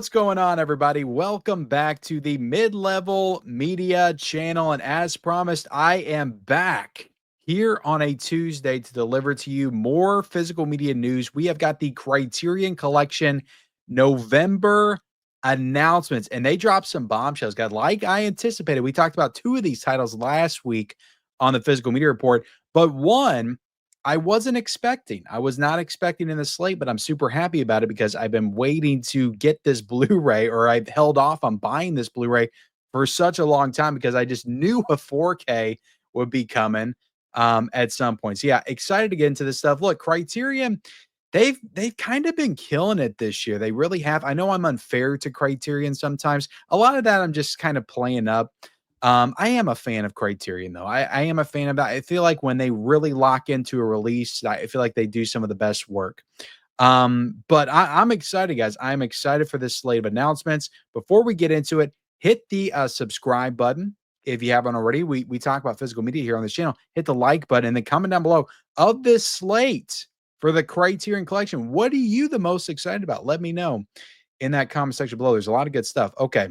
What's going on, everybody? Welcome back to the Mid-Level Media channel. And as promised, I am back here on a Tuesday to deliver to you more physical media news. We have got the Criterion Collection November announcements, and they dropped some bombshells, guys. Like I anticipated, we talked about two of these titles last week on the Physical Media Report, but one I wasn't expecting. I was not expecting in the slate, but I'm super happy about it because I've been waiting to get this Blu-ray, or I've held off on buying this Blu-ray for such a long time because I just knew a 4K would be coming at some point. So yeah, excited to get into this stuff. Look, Criterion, they've kind of been killing it this year. They really have. I know I'm unfair to Criterion sometimes. A lot of that I'm just kind of playing up. I am a fan of Criterion, though. I am a fan of that. I feel like when they really lock into a release, I feel like they do some of the best work. But I'm excited, guys. I'm excited for this slate of announcements. Before we get into it, hit the subscribe button if you haven't already. We talk about physical media here on this channel. Hit the like button and then comment down below of this slate for the Criterion Collection. What are you the most excited about? Let me know in that comment section below. There's a lot of good stuff. Okay.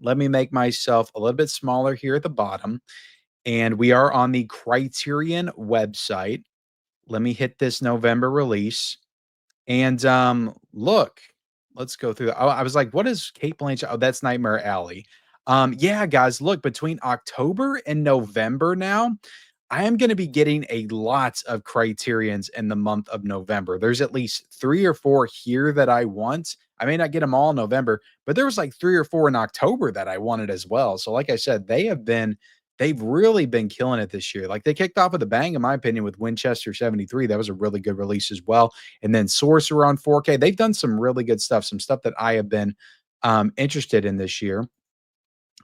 Let me make myself a little bit smaller here at the bottom. And we are on the Criterion website. Let me hit this November release. And look, let's go through. I was like, what is Kate Blanchett? Oh, that's Nightmare Alley. Yeah, guys, look, between October and November now, I am going to be getting a lot of Criterions in the month of November. There's at least 3 or 4 here that I want. I may not get them all in November, but there was like 3 or 4 in October that I wanted as well. So like I said, they've really been killing it this year. Like they kicked off with a bang, in my opinion, with Winchester 73. That was a really good release as well. And then Sorcerer on 4K. They've done some really good stuff, some stuff that I have been interested in this year.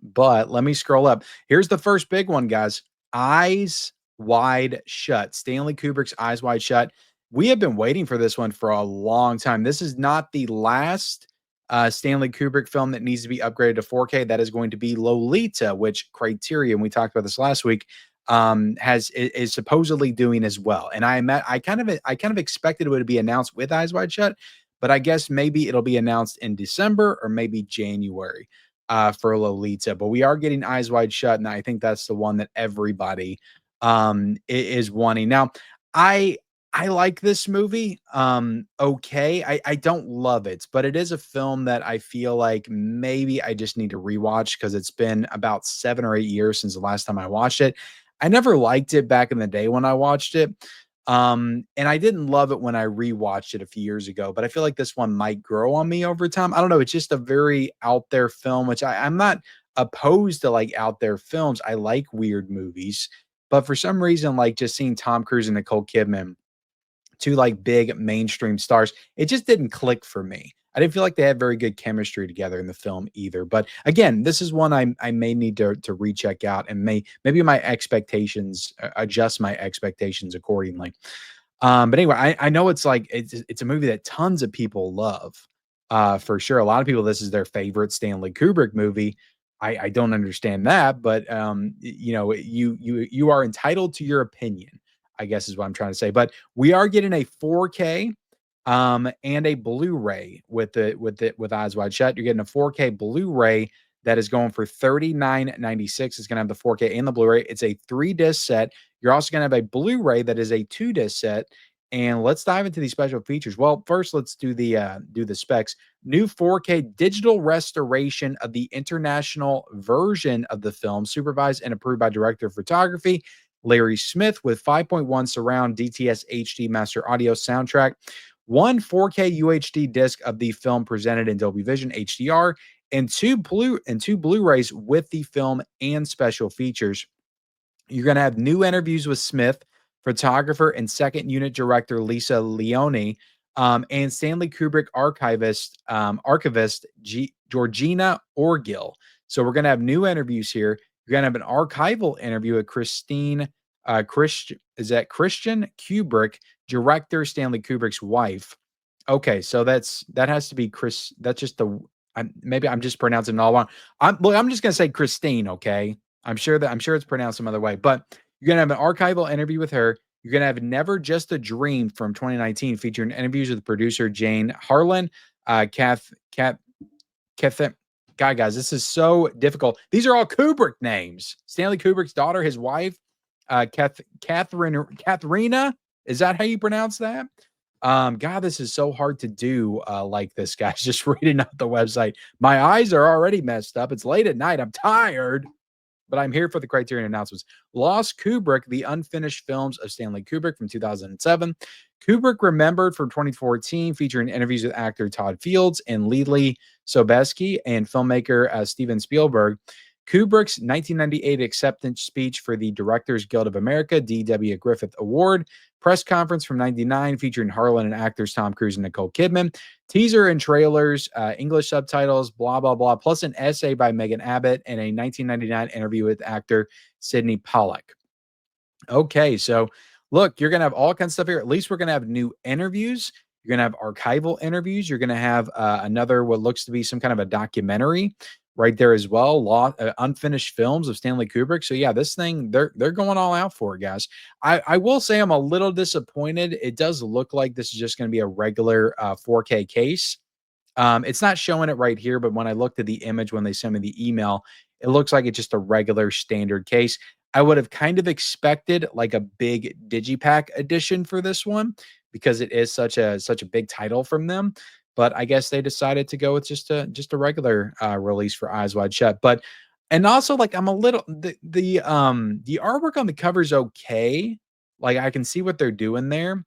But let me scroll up. Here's the first big one, guys. Eyes Wide Shut. Stanley Kubrick's Eyes Wide Shut. We have been waiting for this one for a long time. This is not the last Stanley Kubrick film that needs to be upgraded to 4K. That is going to be Lolita, which Criterion, we talked about this last week, is supposedly doing as well. And I kind of expected it would be announced with Eyes Wide Shut, but I guess maybe it'll be announced in December or maybe January for Lolita. But we are getting Eyes Wide Shut, and I think that's the one that everybody is wanting. Now, I like this movie. Okay. I don't love it, but it is a film that I feel like maybe I just need to rewatch because it's been about 7 or 8 years since the last time I watched it. I never liked it back in the day when I watched it. And I didn't love it when I rewatched it a few years ago, but I feel like this one might grow on me over time. I don't know. It's just a very out there film, which I'm not opposed to like out there films. I like weird movies, but for some reason, like just seeing Tom Cruise and Nicole Kidman, two like big mainstream stars, it just didn't click for me. I didn't feel like they had very good chemistry together in the film either. But again, this is one I may need to recheck out and maybe my expectations adjust my expectations accordingly. But anyway, I know it's like it's a movie that tons of people love. For sure. A lot of people, this is their favorite Stanley Kubrick movie. I don't understand that, but you know, you are entitled to your opinion, I guess is what I'm trying to say. But we are getting a 4K and a Blu-ray with Eyes Wide Shut. You're getting a 4K Blu-ray that is going for $39.96. It's going to have the 4K and the Blu-ray. It's a 3-disc set. You're also going to have a Blu-ray that is a 2-disc set. And let's dive into these special features. Well, first, let's do the specs. New 4K digital restoration of the international version of the film, supervised and approved by director of photography Larry Smith, with 5.1 surround DTS HD master audio soundtrack, one 4K UHD disc of the film presented in Dolby Vision HDR, and two Blu-rays with the film and special features. You're going to have new interviews with Smith, photographer and second unit director Lisa Leone, and Stanley Kubrick archivist Georgina Orgill. So we're going to have new interviews here. You're going to have an archival interview with Christian Kubrick, director Stanley Kubrick's wife. Okay, so that has to be Chris. That's just maybe I'm just pronouncing it all wrong. I'm just going to say Christine. Okay, I'm sure it's pronounced some other way, but you're going to have an archival interview with her. You're going to have Never Just a Dream from 2019 featuring interviews with producer Jane Harlan, Kath- God, guys, this is so difficult. These are all Kubrick names. Stanley Kubrick's daughter, his wife, Katharina. Is that how you pronounce that? God, this is so hard to do like this, guys. Just reading out the website. My eyes are already messed up. It's late at night. I'm tired, but I'm here for the Criterion announcements. Lost Kubrick, the unfinished films of Stanley Kubrick from 2007. Kubrick Remembered from 2014, featuring interviews with actor Todd Fields and Lily Sobieski and filmmaker Steven Spielberg. Kubrick's 1998 acceptance speech for the Directors Guild of America D.W. Griffith Award. Press conference from 99 featuring Harlan and actors Tom Cruise and Nicole Kidman. Teaser and trailers, English subtitles, blah, blah, blah, plus an essay by Megan Abbott and a 1999 interview with actor Sidney Pollack. Okay, so look, you're going to have all kinds of stuff here. At least we're going to have new interviews. You're going to have archival interviews. You're going to have another, what looks to be some kind of a documentary right there as well. Unfinished films of Stanley Kubrick. So yeah, this thing, they're going all out for it, guys. I will say I'm a little disappointed. It does look like this is just going to be a regular 4K case. It's not showing it right here, but when I looked at the image when they sent me the email, it looks like it's just a regular standard case. I would have kind of expected like a big digipack edition for this one because it is such a big title from them. But I guess they decided to go with just a regular release for Eyes Wide Shut. But and also like I'm a little the artwork on the cover is okay. Like I can see what they're doing there.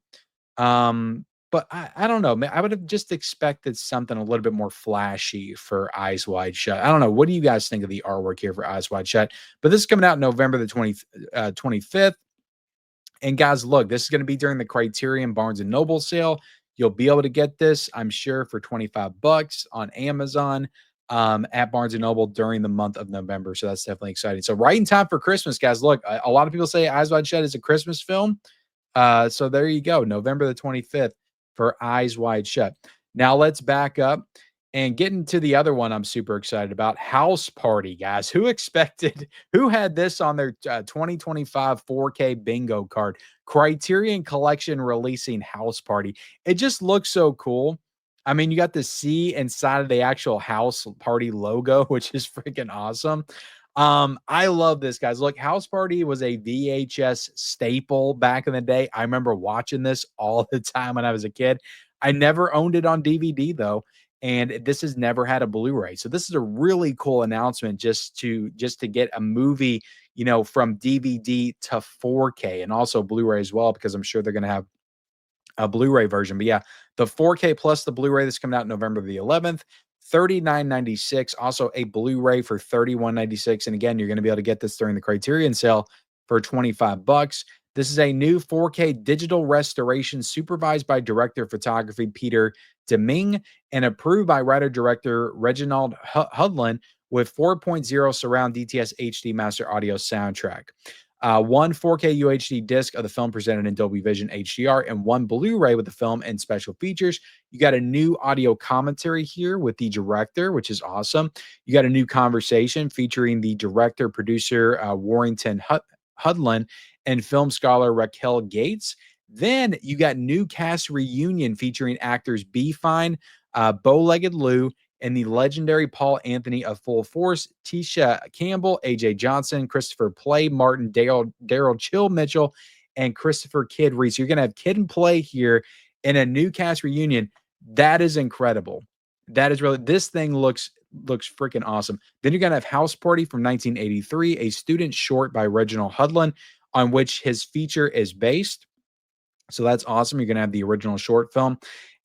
But I don't know. I would have just expected something a little bit more flashy for Eyes Wide Shut. I don't know. What do you guys think of the artwork here for Eyes Wide Shut? But this is coming out November the 25th. And guys, look, this is going to be during the Criterion Barnes and Noble sale. You'll be able to get this, I'm sure, for 25 bucks on Amazon at Barnes and Noble during the month of November. So that's definitely exciting. So right in time for Christmas, guys. Look, a lot of people say Eyes Wide Shut is a Christmas film. So there you go, November the 25th for Eyes Wide Shut. Now let's back up and get into the other one I'm super excited about, House Party, guys. Who had this on their 2025 4K bingo card? Criterion Collection releasing House Party. It just looks so cool. I mean, you got the C inside of the actual House Party logo, which is freaking awesome. I love this, guys. Look, House Party was a VHS staple back in the day. I remember watching this all the time when I was a kid. I never owned it on DVD though, and this has never had a Blu-ray. So this is a really cool announcement just to get a movie, from DVD to 4K and also Blu-ray as well, because I'm sure they're going to have a Blu-ray version. But yeah, the 4K plus the Blu-ray that's coming out November the 11th, $39.96. Also a Blu-ray for $31.96. And again, you're going to be able to get this during the Criterion sale for 25 bucks. This is a new 4K digital restoration supervised by director of photography Peter Deming and approved by writer-director Reginald Hudlin with 4.0 surround DTS HD master audio soundtrack. One 4K UHD disc of the film presented in Dolby Vision HDR, and one Blu-ray with the film and special features. You got a new audio commentary here with the director, which is awesome. You got a new conversation featuring the director, producer Warrington Hudlin, and film scholar Raquel Gates. Then you got new cast reunion featuring actors B. Fine, Bow-Legged Lou, and the legendary Paul Anthony of Full Force, Tisha Campbell, AJ Johnson, Christopher Play, Martin, Daryl Chill Mitchell, and Christopher Kidd Reese. You're going to have Kid and Play here in a new cast reunion. That is incredible. That is really, this thing looks freaking awesome. Then you're going to have House Party from 1983, a student short by Reginald Hudlin, on which his feature is based. So that's awesome. You're going to have the original short film.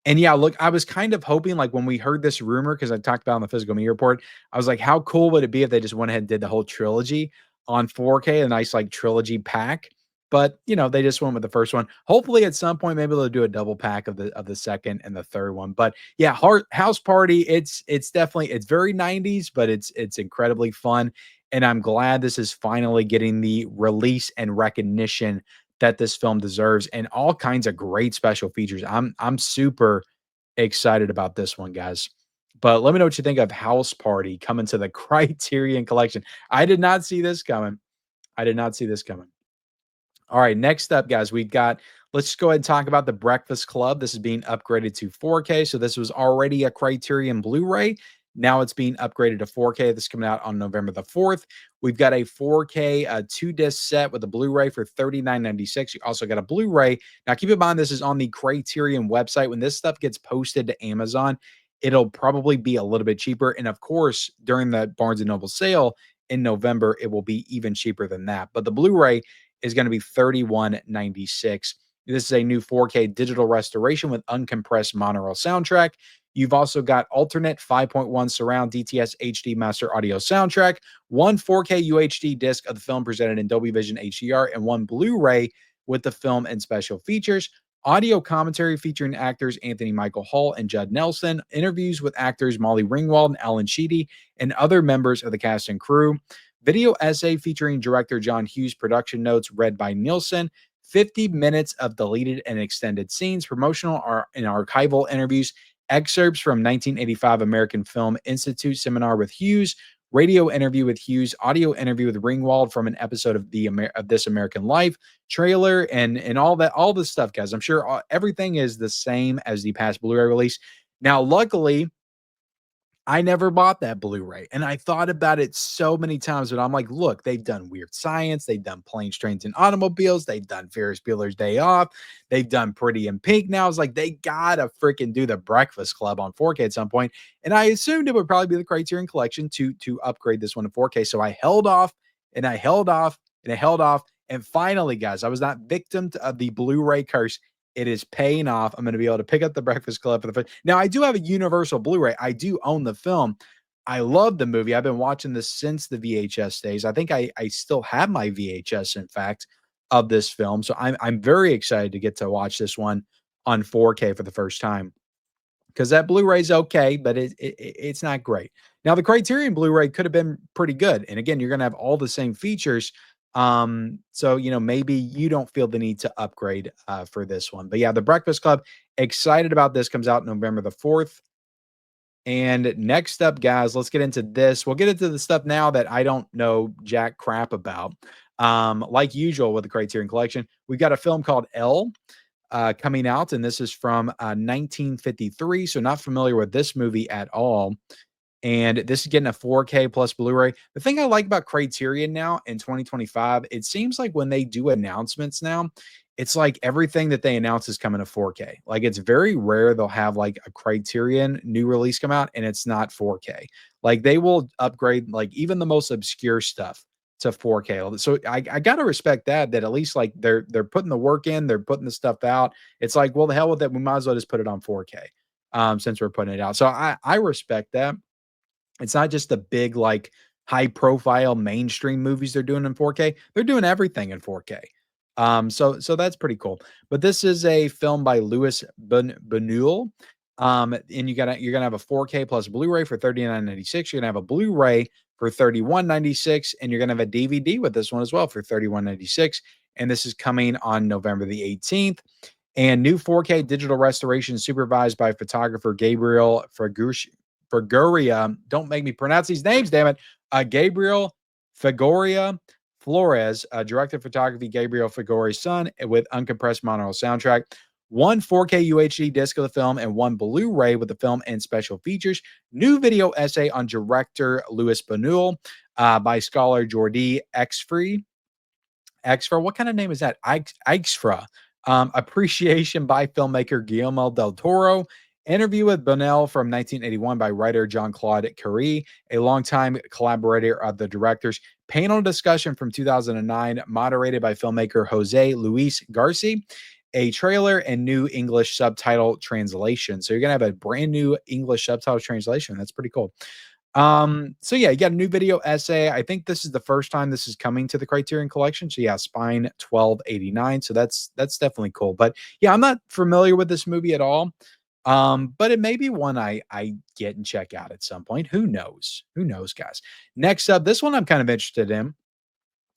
And yeah, look, I was kind of hoping, like when we heard this rumor, because I talked about on the Physical Media Report, I was like, how cool would it be if they just went ahead and did the whole trilogy on 4K, a nice like trilogy pack? But they just went with the first one. Hopefully, at some point, maybe they'll do a double pack of the second and the third one. But yeah, House Party, it's definitely, it's very 90s, but it's incredibly fun. And I'm glad this is finally getting the release and recognition that this film deserves, and all kinds of great special features. I'm super excited about this one, guys. But let me know what you think of House Party coming to the Criterion Collection. I did not see this coming. I did not see this coming. All right, next up, guys, let's just go ahead and talk about The Breakfast Club. This is being upgraded to 4K. So this was already a Criterion Blu-ray. Now it's being upgraded to 4K. This is coming out on November the 4th. We've got a 4K 2 disc set with a Blu-ray for $39.96. You also got a Blu-ray. Now, keep in mind, this is on the Criterion website. When this stuff gets posted to Amazon, it'll probably be a little bit cheaper. And of course, during the Barnes& and Noble sale in November, it will be even cheaper than that. But the Blu-ray is going to be $31.96. This is a new 4K digital restoration with uncompressed monaural soundtrack. You've also got alternate 5.1 surround DTS HD master audio soundtrack, one 4K UHD disc of the film presented in Dolby Vision HDR, and one Blu-ray with the film and special features. Audio commentary featuring actors Anthony Michael Hall and Judd Nelson, interviews with actors Molly Ringwald and Alan Sheedy, and other members of the cast and crew. Video essay featuring director John Hughes, production notes read by Nielsen, 50 minutes of deleted and extended scenes, promotional and archival interviews, excerpts from 1985 American Film Institute seminar with Hughes, radio interview with Hughes, audio interview with Ringwald from an episode of This American Life, trailer, and all this stuff, guys. I'm sure everything is the same as the past Blu-ray release. Now, luckily, I never bought that Blu-ray, and I thought about it so many times, but I'm like, look, they've done Weird Science, they've done Planes, Trains, and Automobiles, they've done Ferris Bueller's Day Off, they've done Pretty in Pink. Now it's like they gotta freaking do the Breakfast Club on 4K at some point, and I assumed it would probably be the Criterion Collection to upgrade this one to 4K. So I held off, and I held off, and I held off, and finally, guys, I was not victim of the Blu-ray curse. It is paying off. I'm going to be able to pick up the Breakfast Club for the first. Now, I do have a Universal Blu-ray. I do own the film. I love the movie. I've been watching this since the VHS days. I think I still have my VHS, in fact, of this film. So I'm very excited to get to watch this one on 4K for the first time, because that Blu-ray is okay, but it's not great. Now, the Criterion Blu-ray could have been pretty good. And again, you're going to have all the same features. So, maybe you don't feel the need to upgrade for this one. But yeah, The Breakfast Club, excited about this, comes out November the 4th. And next up, guys, let's get into this. We'll get into the stuff now that I don't know jack crap about. Like usual with the Criterion Collection, we've got a film called Elle coming out, and this is from 1953. So not familiar with this movie at all. And this is getting a 4K plus Blu-ray. The thing I like about Criterion now in 2025, it seems like when they do announcements now, it's like everything that they announce is coming to 4K. Like it's very rare they'll have like a Criterion new release come out and it's not 4K. Like they will upgrade like even the most obscure stuff to 4K. So I gotta respect that at least like they're putting the work in, they're putting the stuff out. It's like, well, the hell with it. We might as well just put it on 4K since we're putting it out. So I respect that. It's not just the big, like, high profile mainstream movies they're doing in 4K. They're doing everything in 4K. So that's pretty cool. But this is a film by Louis Buñuel. And you're gonna have a 4K plus Blu-ray for $39.96. You're gonna have a Blu-ray for $31.96, and you're gonna have a DVD with this one as well for $31.96. And this is coming on November the 18th. And new 4K digital restoration supervised by photographer Gabriel Fagoria. Don't make me pronounce these names, damn it. Gabriel Fagoria Flores, director of photography, Gabriel Fagoria's son, with uncompressed monaural soundtrack. One 4K UHD disc of the film and one Blu-ray with the film and special features. New video essay on director Louis Buñuel by scholar Jordi Exfree. Exfra, what kind of name is that? Exfra. Appreciation by filmmaker Guillermo del Toro. Interview with Bonnell from 1981 by writer Jean-Claude Carré, a longtime collaborator of the directors. Panel discussion from 2009, moderated by filmmaker Jose Luis Garci. A trailer and new English subtitle translation. So you're going to have a brand new English subtitle translation. That's pretty cool. So yeah, you got a new video essay. I think this is the first time this is coming to the Criterion Collection. So yeah, Spine 1289. So that's definitely cool. But yeah, I'm not familiar with this movie at all. But it may be one I get and check out at some point. Who knows? Who knows, guys? Next up, this one I'm kind of interested in.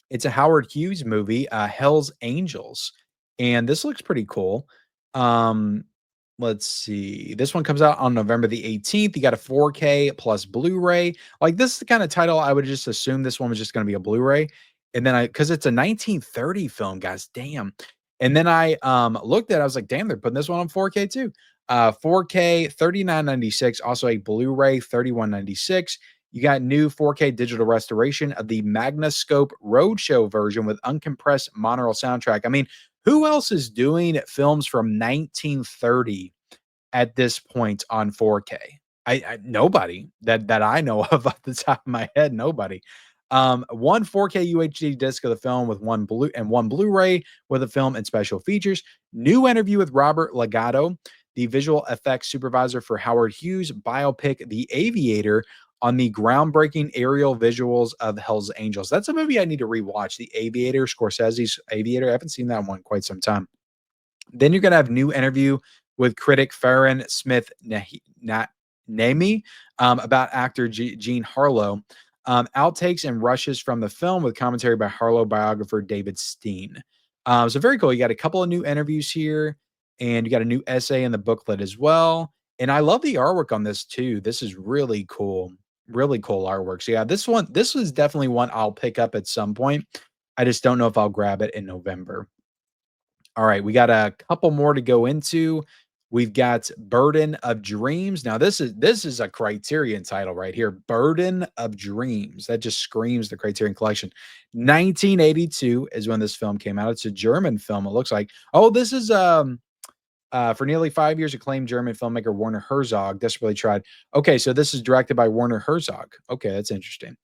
It's a Howard Hughes movie, Hell's Angels, and this looks pretty cool. Let's see. This one comes out on November the 18th. You got a 4K plus Blu-ray. Like this is the kind of title I would just assume this one was just going to be a Blu-ray. And then because it's a 1930 film, guys, damn. And then I looked at it, I was like, damn, they're putting this one on 4K too. 4K 3996, also a Blu-ray 3196. You got new 4K digital restoration of the Magnascope Roadshow version with uncompressed monaural soundtrack. I mean, who else is doing films from 1930 at this point on 4K? I nobody that I know of off the top of my head, nobody. One 4K UHD disc of the film with one Blu-ray with the film and special features. New interview with Robert Legato, the visual effects supervisor for Howard Hughes' biopic The Aviator, on the groundbreaking aerial visuals of Hell's Angels. That's a movie I need to rewatch. The Aviator, Scorsese's Aviator. I haven't seen that one in quite some time. Then you're gonna have new interview with critic Farron Smith Nami about actor Jean Harlow. Outtakes and rushes from the film with commentary by Harlow biographer David Steen. So very cool. You got a couple of new interviews here, and you got a new essay in the booklet as well. And I love the artwork on this too. This is really cool. Really cool artwork. So yeah, this was definitely one I'll pick up at some point. I just don't know if I'll grab it in November. All right, we got a couple more to go into. We've got Burden of Dreams. Now, this is a Criterion title right here. Burden of Dreams. That just screams the Criterion Collection. 1982 is when this film came out. It's a German film, it looks like. Oh, this is for nearly 5 years, acclaimed German filmmaker Werner Herzog desperately tried. Okay, so this is directed by Werner Herzog. Okay, that's interesting.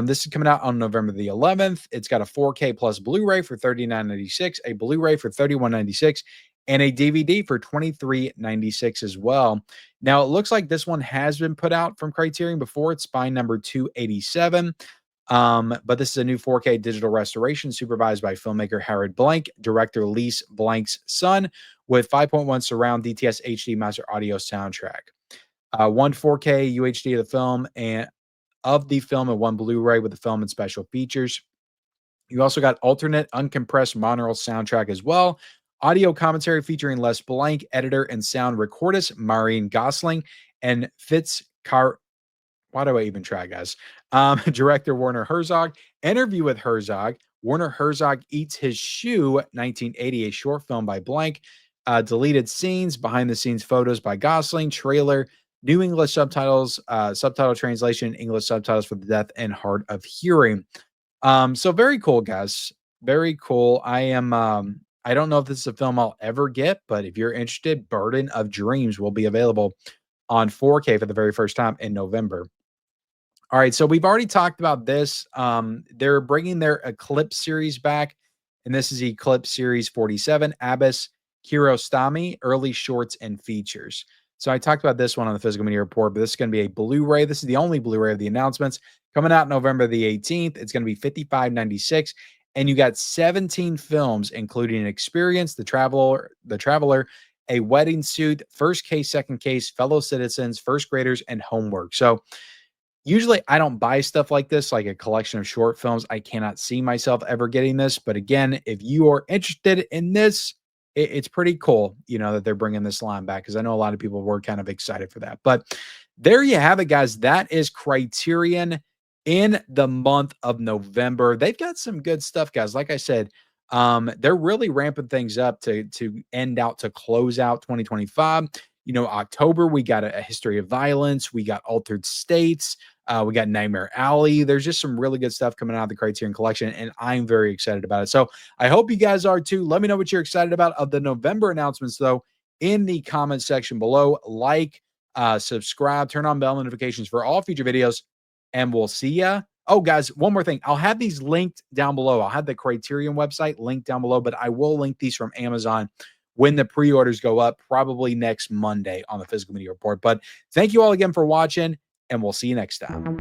This is coming out on November the 11th. It's got a 4K plus Blu-ray for $39.96, a Blu-ray for $31.96, and a DVD for $23.96 as well. Now, it looks like this one has been put out from Criterion before. It's spine number 287. But this is a new 4K digital restoration supervised by filmmaker Harold Blank, director Lise Blank's son, with 5.1 surround DTS HD master audio soundtrack. One 4K UHD of the film and one Blu-ray with the film and special features. You also got alternate uncompressed monaural soundtrack as well. Audio commentary featuring Les Blank, editor and sound recordist Maureen Gosling, and why do I even try, guys? Director Werner Herzog. Interview with Herzog. Werner Herzog Eats His Shoe, 1980, a short film by Blank. Deleted scenes, behind the scenes photos by Gosling, trailer, new English subtitles, subtitle translation, English subtitles for the deaf and hard of hearing. So very cool, guys. Very cool. I don't know if this is a film I'll ever get, but if you're interested, Burden of Dreams will be available on 4K for the very first time in November. All right, so we've already talked about this. They're bringing their Eclipse series back, and this is Eclipse Series 47, Abyss Kiarostami, early shorts and features. So I talked about this one on the Physical Media Report, but this is going to be a Blu-ray. This is the only Blu-ray of the announcements coming out November the 18th. It's going to be $55.96, and you got 17 films, including Experience, The Traveler, A Wedding Suit, First Case, Second Case, Fellow Citizens, First Graders, and Homework. So usually I don't buy stuff like this, like a collection of short films. I cannot see myself ever getting this. But again, if you are interested in this, it's pretty cool, that they're bringing this line back, because I know a lot of people were kind of excited for that. But there you have it, guys. That is Criterion in the month of November. They've got some good stuff, guys. Like I said, they're really ramping things up to close out 2025. October, we got a History of Violence. We got Altered States. We got Nightmare Alley. There's just some really good stuff coming out of the Criterion Collection, and I'm very excited about it. So I hope you guys are too. Let me know what you're excited about of the November announcements, though, in the comment section below. Like, subscribe, turn on bell notifications for all future videos, and we'll see ya. Oh, guys, one more thing. I'll have these linked down below. I'll have the Criterion website linked down below, but I will link these from Amazon when the pre-orders go up, probably next Monday on the Physical Media Report. But thank you all again for watching, and we'll see you next time.